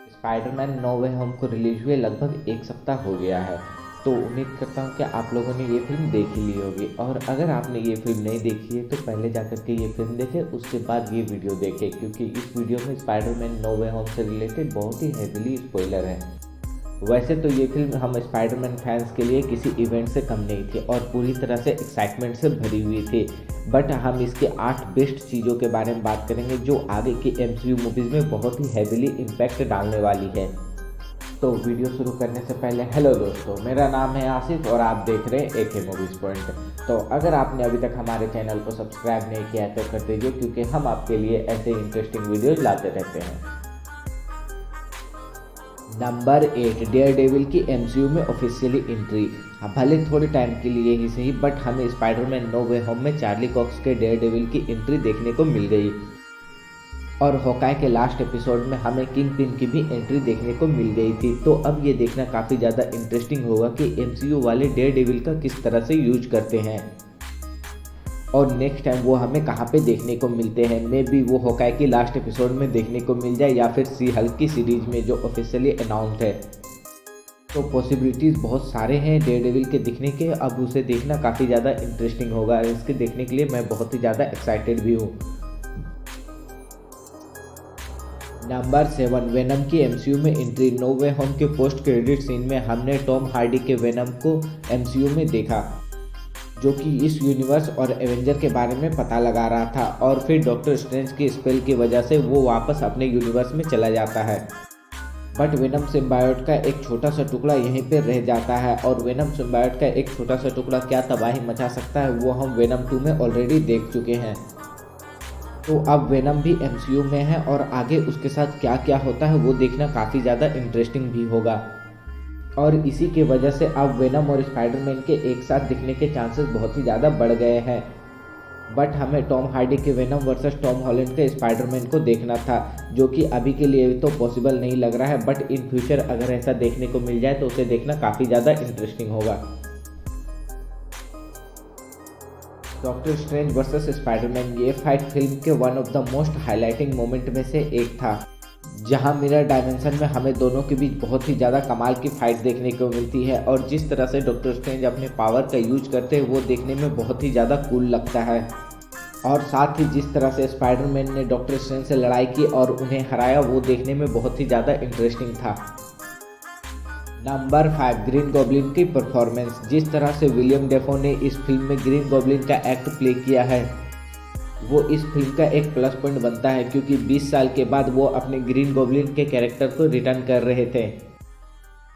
Spiderman no वे home को release हुए लगभग एक सप्ताह हो गया है। तो उम्मीद करता हूँ कि आप लोगों ने ये फिल्म देख ही ली होगी, और अगर आपने ये फिल्म नहीं देखी है तो पहले जाकर के ये फिल्म देखें, उसके बाद ये वीडियो देखें, क्योंकि इस वीडियो में स्पाइडरमैन नो वे होम से रिलेटेड बहुत ही हेविली स्पॉइलर है। वैसे तो ये फिल्म हम स्पाइडरमैन फैंस के लिए किसी इवेंट से कम नहीं थी और पूरी तरह से एक्साइटमेंट से भरी हुई थी, बट हम इसके 8 बेस्ट चीज़ों के बारे में बात करेंगे जो आगे की एमसीयू मूवीज़ में बहुत ही हेविली इम्पैक्ट डालने वाली है। तो वीडियो शुरू करने से पहले हेलो दोस्तों, मेरा नाम है आसिफ और आप देख रहे हैं एके मूवीज़ पॉइंट। तो अगर आपने अभी तक हमारे चैनल को सब्सक्राइब नहीं किया है तो कर दीजिए, क्योंकि हम आपके लिए ऐसे इंटरेस्टिंग वीडियोज लाते रहते हैं। नंबर 8, डेयरडेविल की एमसीयू में ऑफिशियली एंट्री। भले थोड़े टाइम के लिए ही सही, बट हमें स्पाइडरमैन नो वे होम में चार्ली कॉक्स के डेयरडेविल की एंट्री देखने को मिल गई, और हॉकाई के लास्ट एपिसोड में हमें किंग पिन की भी एंट्री देखने को मिल गई थी। तो अब ये देखना काफ़ी ज़्यादा इंटरेस्टिंग होगा कि एमसीयू वाले डेयरडेविल का किस तरह से यूज करते हैं, और नेक्स्ट टाइम वो हमें कहाँ पे देखने को मिलते हैं। मे बी वो हॉकाई की लास्ट एपिसोड में देखने को मिल जाए, या फिर सी हल्क की सीरीज में जो ऑफिशियली अनाउंस्ड है। तो पॉसिबिलिटीज़ बहुत सारे हैं डेयरडेविल के दिखने के। अब उसे देखना काफ़ी ज़्यादा इंटरेस्टिंग होगा, इसके देखने के लिए मैं बहुत ही ज़्यादा एक्साइटेड भी हूँ। नंबर 7, वेनम की एमसीयू में एंट्री। नो वे होम के पोस्ट क्रेडिट सीन में हमने टॉम हार्डी के वेनम को एमसीयू में देखा, जो कि इस यूनिवर्स और एवेंजर के बारे में पता लगा रहा था, और फिर डॉक्टर स्ट्रेंज की स्पेल की वजह से वो वापस अपने यूनिवर्स में चला जाता है। बट वेनम सिम्बायोट का एक छोटा सा टुकड़ा यहीं पे रह जाता है, और वेनम सिम्बायोट का एक छोटा सा टुकड़ा क्या तबाही मचा सकता है वो हम वेनम 2 में ऑलरेडी देख चुके हैं। तो अब वेनम भी एमसीयू में है, और आगे उसके साथ क्या क्या होता है वो देखना काफ़ी ज़्यादा इंटरेस्टिंग भी होगा, और इसी की वजह से अब वेनम और स्पाइडरमैन के एक साथ दिखने के चांसेस बहुत ही ज़्यादा बढ़ गए हैं। बट हमें टॉम हार्डी के वेनम वर्सेस टॉम हॉलैंड के स्पाइडरमैन को देखना था, जो कि अभी के लिए तो पॉसिबल नहीं लग रहा है, बट इन फ्यूचर अगर ऐसा देखने को मिल जाए तो उसे देखना काफ़ी ज़्यादा इंटरेस्टिंग होगा। डॉक्टर स्ट्रेंज वर्सेस स्पाइडरमैन, ये फाइट फिल्म के one of the most highlighting moment में से एक था, जहां मिरर डायमेंशन में हमें दोनों के बीच बहुत ही ज़्यादा कमाल की फाइट देखने को मिलती है, और जिस तरह से डॉक्टर स्ट्रेंज अपने पावर का यूज करते हैं वो देखने में बहुत ही ज़्यादा कूल लगता है, और साथ ही जिस तरह से स्पाइडरमैन ने डॉक्टर स्ट्रेंज से लड़ाई की और उन्हें हराया वो देखने में बहुत ही ज़्यादा इंटरेस्टिंग था। नंबर 5, ग्रीन गॉब्लिन की परफॉर्मेंस। जिस तरह से विलियम डेफो ने इस फिल्म में ग्रीन गॉब्लिन का एक्ट प्ले किया है वो इस फिल्म का एक प्लस पॉइंट बनता है, क्योंकि 20 साल के बाद वो अपने ग्रीन गॉब्लिन के कैरेक्टर को रिटर्न कर रहे थे,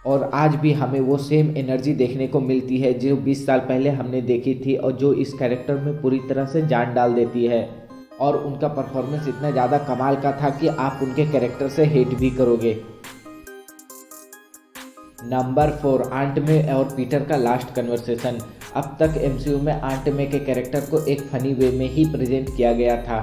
और आज भी हमें वो सेम एनर्जी देखने को मिलती है जो 20 साल पहले हमने देखी थी, और जो इस कैरेक्टर में पूरी तरह से जान डाल देती है। और उनका परफॉर्मेंस इतना ज़्यादा कमाल का था कि आप उनके कैरेक्टर से हेट भी करोगे। नंबर 4, आंट मे और पीटर का लास्ट कन्वर्सेशन। अब तक एमसीयू में आंट मे के कैरेक्टर को एक फनी वे में ही प्रेजेंट किया गया था,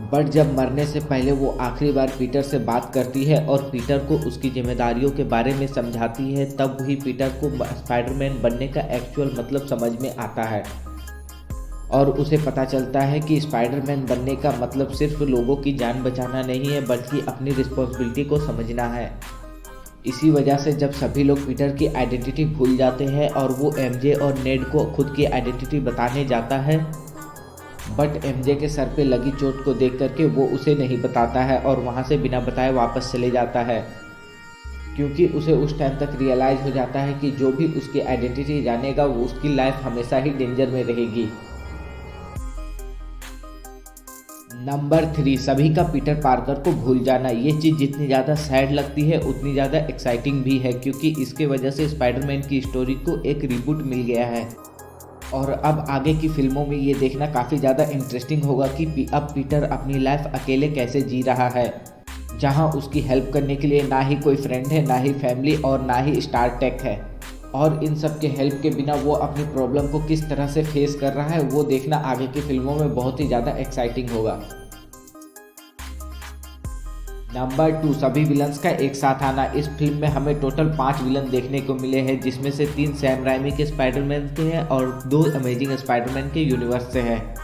बट जब मरने से पहले वो आखिरी बार पीटर से बात करती है और पीटर को उसकी जिम्मेदारियों के बारे में समझाती है, तब ही पीटर को स्पाइडरमैन बनने का एक्चुअल मतलब समझ में आता है, और उसे पता चलता है कि स्पाइडरमैन बनने का मतलब सिर्फ लोगों की जान बचाना नहीं है, बल्कि अपनी रिस्पॉन्सिबिलिटी को समझना है। इसी वजह से जब सभी लोग पीटर की आइडेंटिटी भूल जाते हैं और वो एमजे और नेड को खुद की आइडेंटिटी बताने जाता है, बट एमजे के सर पे लगी चोट को देख करके वो उसे नहीं बताता है और वहाँ से बिना बताए वापस चले जाता है, क्योंकि उसे उस टाइम तक रियलाइज़ हो जाता है कि जो भी उसकी आइडेंटिटी जानेगा वो उसकी लाइफ हमेशा ही डेंजर में रहेगी। नंबर 3, सभी का पीटर पार्कर को भूल जाना। ये चीज़ जितनी ज़्यादा सैड लगती है उतनी ज़्यादा एक्साइटिंग भी है, क्योंकि इसके वजह से स्पाइडरमैन की स्टोरी को एक रिबूट मिल गया है, और अब आगे की फिल्मों में ये देखना काफ़ी ज़्यादा इंटरेस्टिंग होगा कि अब पीटर अपनी लाइफ अकेले कैसे जी रहा है, जहाँ उसकी हेल्प करने के लिए ना ही कोई फ्रेंड है, ना ही फैमिली, और ना ही स्टार टेक है, और इन सब के हेल्प के बिना वो अपनी प्रॉब्लम को किस तरह से फेस कर रहा है वो देखना आगे की फिल्मों में बहुत ही ज़्यादा एक्साइटिंग होगा। नंबर 2, सभी विलन्स का एक साथ आना। इस फिल्म में हमें टोटल 5 विलन देखने को मिले हैं, जिसमें से 3 सैम राइमी के स्पाइडरमैन के हैं और 2 अमेजिंग स्पाइडरमैन के यूनिवर्स से हैं।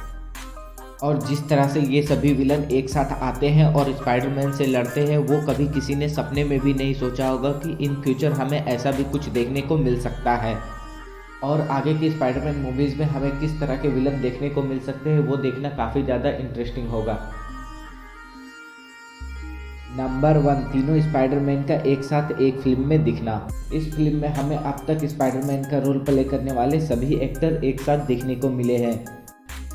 और जिस तरह से ये सभी विलन एक साथ आते हैं और स्पाइडरमैन से लड़ते हैं, वो कभी किसी ने सपने में भी नहीं सोचा होगा कि इन फ्यूचर हमें ऐसा भी कुछ देखने को मिल सकता है। और आगे की स्पाइडरमैन मूवीज़ में हमें किस तरह के विलन देखने को मिल सकते हैं, वो देखना काफ़ी ज़्यादा इंटरेस्टिंग होगा। नंबर 1, तीनों स्पाइडरमैन का एक साथ एक फिल्म में दिखना। इस फिल्म में हमें अब तक स्पाइडरमैन का रोल प्ले करने वाले सभी एक्टर एक साथ देखने को मिले हैं,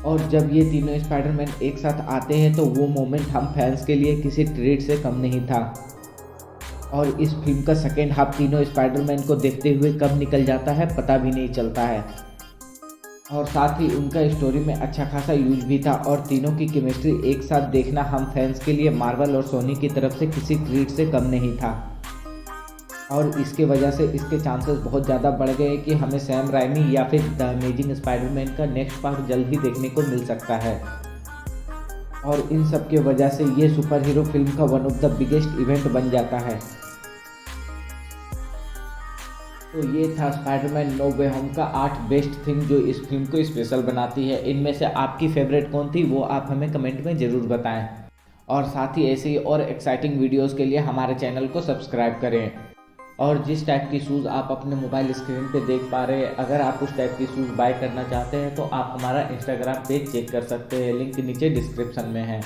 और जब ये तीनों स्पाइडरमैन एक साथ आते हैं तो वो मोमेंट हम फैंस के लिए किसी ट्रीट से कम नहीं था। और इस फिल्म का सेकेंड हाफ तीनों स्पाइडरमैन को देखते हुए कब निकल जाता है पता भी नहीं चलता है, और साथ ही उनका स्टोरी में अच्छा खासा यूज भी था। और तीनों की केमिस्ट्री एक साथ देखना हम फैंस के लिए मार्वल और सोनी की तरफ से किसी ट्रीट से कम नहीं था, और इसके वजह से इसके चांसेस बहुत ज़्यादा बढ़ गए कि हमें सैम राइमी या फिर द अमेजिंग स्पाइडरमैन का नेक्स्ट पार्ट जल्द ही देखने को मिल सकता है। और इन सब के वजह से ये सुपर हीरो फिल्म का one of the biggest event बन जाता है। तो ये था स्पाइडरमैन नो वे होम का 8 बेस्ट थिंग जो इस फिल्म को स्पेशल बनाती है। इनमें से आपकी फेवरेट कौन थी वो आप हमें कमेंट में ज़रूर बताएं, और साथ ही ऐसे ही और एक्साइटिंग वीडियोस के लिए हमारे चैनल को सब्सक्राइब करें। और जिस टाइप की शूज़ आप अपने मोबाइल स्क्रीन पे देख पा रहे हैं, अगर आप उस टाइप की शूज़ बाय करना चाहते हैं तो आप हमारा इंस्टाग्राम पेज चेक कर सकते हैं, लिंक नीचे डिस्क्रिप्शन में है।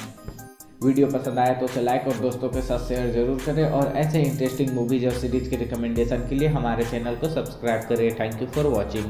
वीडियो पसंद आया तो उसे लाइक और दोस्तों के साथ शेयर जरूर करें, और ऐसे इंटरेस्टिंग मूवीज और सीरीज के रिकमेंडेशन के लिए हमारे चैनल को सब्सक्राइब करें। Thank you for watching.